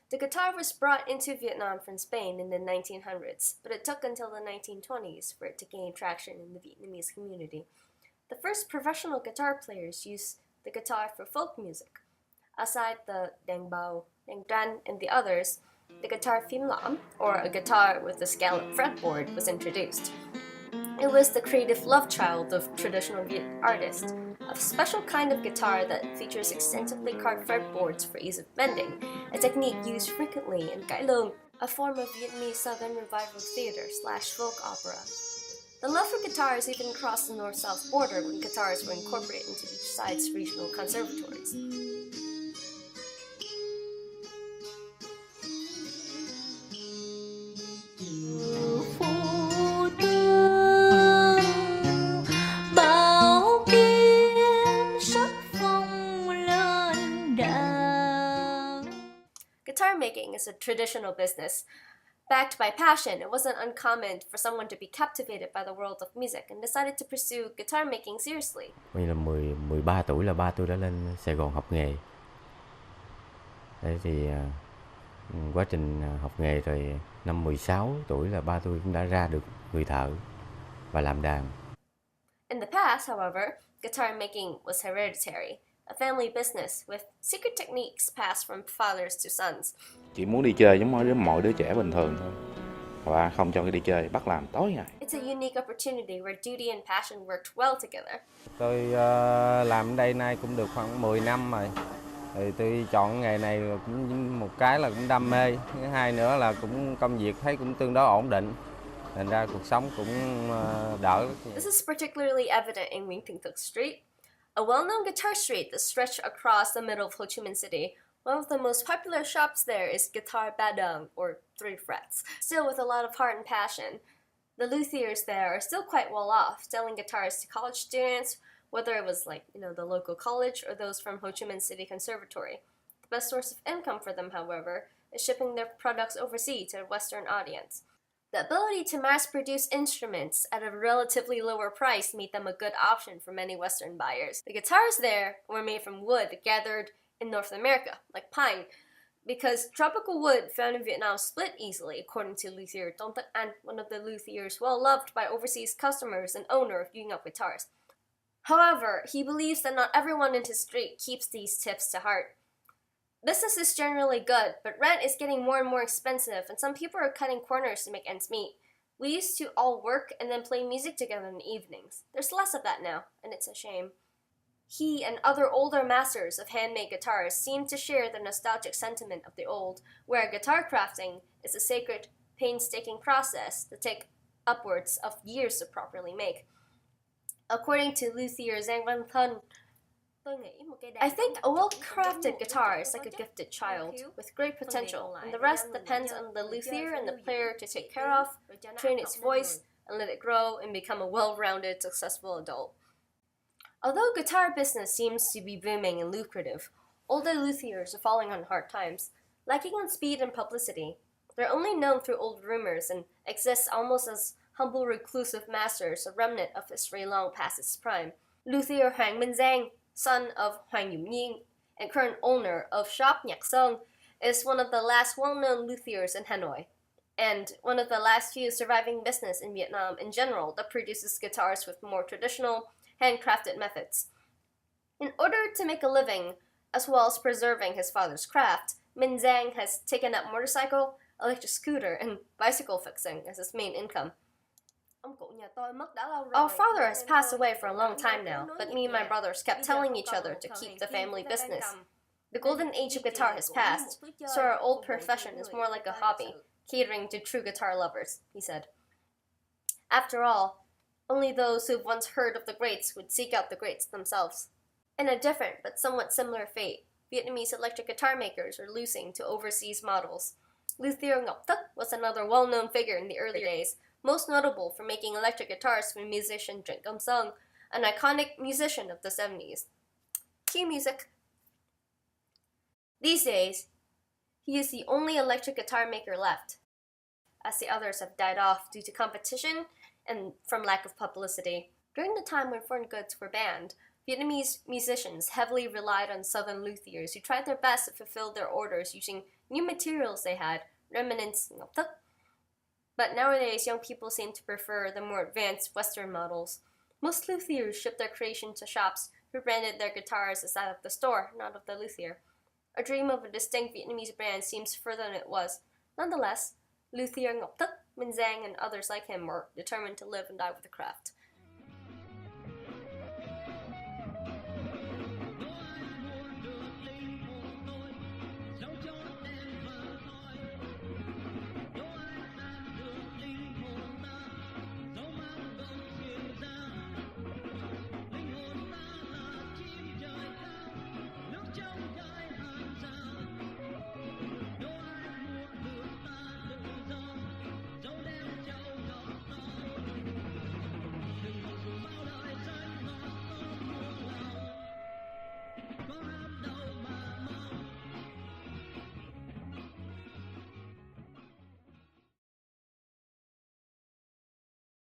The guitar was brought into Vietnam from Spain in the 1900s, but it took until the 1920s for it to gain traction in the Vietnamese community. The first professional guitar players used the guitar for folk music. Aside the dang bao, dang dan, and the others, the guitar phím lam, or a guitar with a scalloped fretboard, was introduced. It was the creative love child of traditional Viet artists, a special kind of guitar that features extensively carved fretboards for ease of bending, a technique used frequently in cải lương, a form of Vietnamese Southern Revival theater / folk opera. The love for guitars even crossed the north-south border when guitars were incorporated into each side's regional conservatories. Guitar making is a traditional business. Backed by passion, it wasn't uncommon for someone to be captivated by the world of music and decided to pursue guitar making seriously. Mình là 13 tuổi là ba tôi đã lên Sài Gòn học nghề. Đấy thì quá trình học nghề rồi năm 16 tuổi là ba tôi cũng đã ra được người thợ và làm đàn. In the past, however, guitar making was hereditary, a family business with secret techniques passed from fathers to sons. Chỉ muốn đi chơi giống mọi đứa trẻ bình thường thôi. Và không cho cái đi chơi, bắt làm tối ngày. It's a unique opportunity where duty and passion worked well together. Tôi làm ở đây nay cũng được khoảng 10 năm rồi. Thì tôi chọn nghề này cũng một cái là cũng đam mê, thứ hai nữa là cũng công việc thấy cũng tương đối ổn định. Thành ra cuộc sống cũng đỡ. This is particularly evident in Nguyễn Thị Thực Street, a well-known guitar street that stretched across the middle of Ho Chi Minh City. One of the most popular shops there is Guitar Ba Dung, or 3 frets. Still with a lot of heart and passion, the luthiers there are still quite well off, selling guitars to college students, whether it was the local college or those from Ho Chi Minh City Conservatory. The best source of income for them, however, is shipping their products overseas to a Western audience. The ability to mass-produce instruments at a relatively lower price made them a good option for many Western buyers. The guitars there were made from wood gathered in North America, like pine, because tropical wood found in Vietnam split easily, according to luthier Ton Tất An, one of the luthiers well-loved by overseas customers and owner of Duy Ngọc Guitars. However, he believes that not everyone in his street keeps these tips to heart. Business is generally good, but rent is getting more and more expensive, and some people are cutting corners to make ends meet. We used to all work and then play music together in the evenings. There's less of that now, and it's a shame. He and other older masters of handmade guitars seem to share the nostalgic sentiment of the old, where guitar crafting is a sacred, painstaking process that takes upwards of years to properly make. According to luthier Giang Văn Thân, I think a well-crafted guitar is like a gifted child, with great potential, and the rest depends on the luthier and the player to take care of, train its voice, and let it grow and become a well-rounded, successful adult. Although guitar business seems to be booming and lucrative, older luthiers are falling on hard times. Lacking on speed and publicity, they're only known through old rumors and exist almost as humble reclusive masters, a remnant of history long past its prime. Luthier Hoàng Minh Giang, son of Hoàng Dũng Nhiên and current owner of shop Nhạc Sơn, is one of the last well-known luthiers in Hanoi, and one of the last few surviving business in Vietnam in general that produces guitars with more traditional, handcrafted methods. In order to make a living, as well as preserving his father's craft, Minh Giang has taken up motorcycle, electric scooter, and bicycle fixing as his main income. Our father has passed away for a long time now, but me and my brothers kept telling each other to keep the family business. The golden age of guitar has passed, so our old profession is more like a hobby, catering to true guitar lovers, he said. After all, only those who've once heard of the greats would seek out the greats themselves. In a different but somewhat similar fate, Vietnamese electric guitar makers are losing to overseas models. Luthier Ngọc Thức was another well-known figure in the early days, most notable for making electric guitars for musician Trịnh Công Sơn, an iconic musician of the 70s. Cue music. These days, he is the only electric guitar maker left, as the others have died off due to competition and from lack of publicity. During the time when foreign goods were banned, Vietnamese musicians heavily relied on southern luthiers who tried their best to fulfill their orders using new materials they had, remnants ngọc thức. But nowadays, young people seem to prefer the more advanced Western models. Most luthiers ship their creation to shops who branded their guitars as that of the store, not of the luthier. A dream of a distinct Vietnamese brand seems further than it was. Nonetheless, luthier Ngọc Thức, Minh Giang, and others like him were determined to live and die with the craft.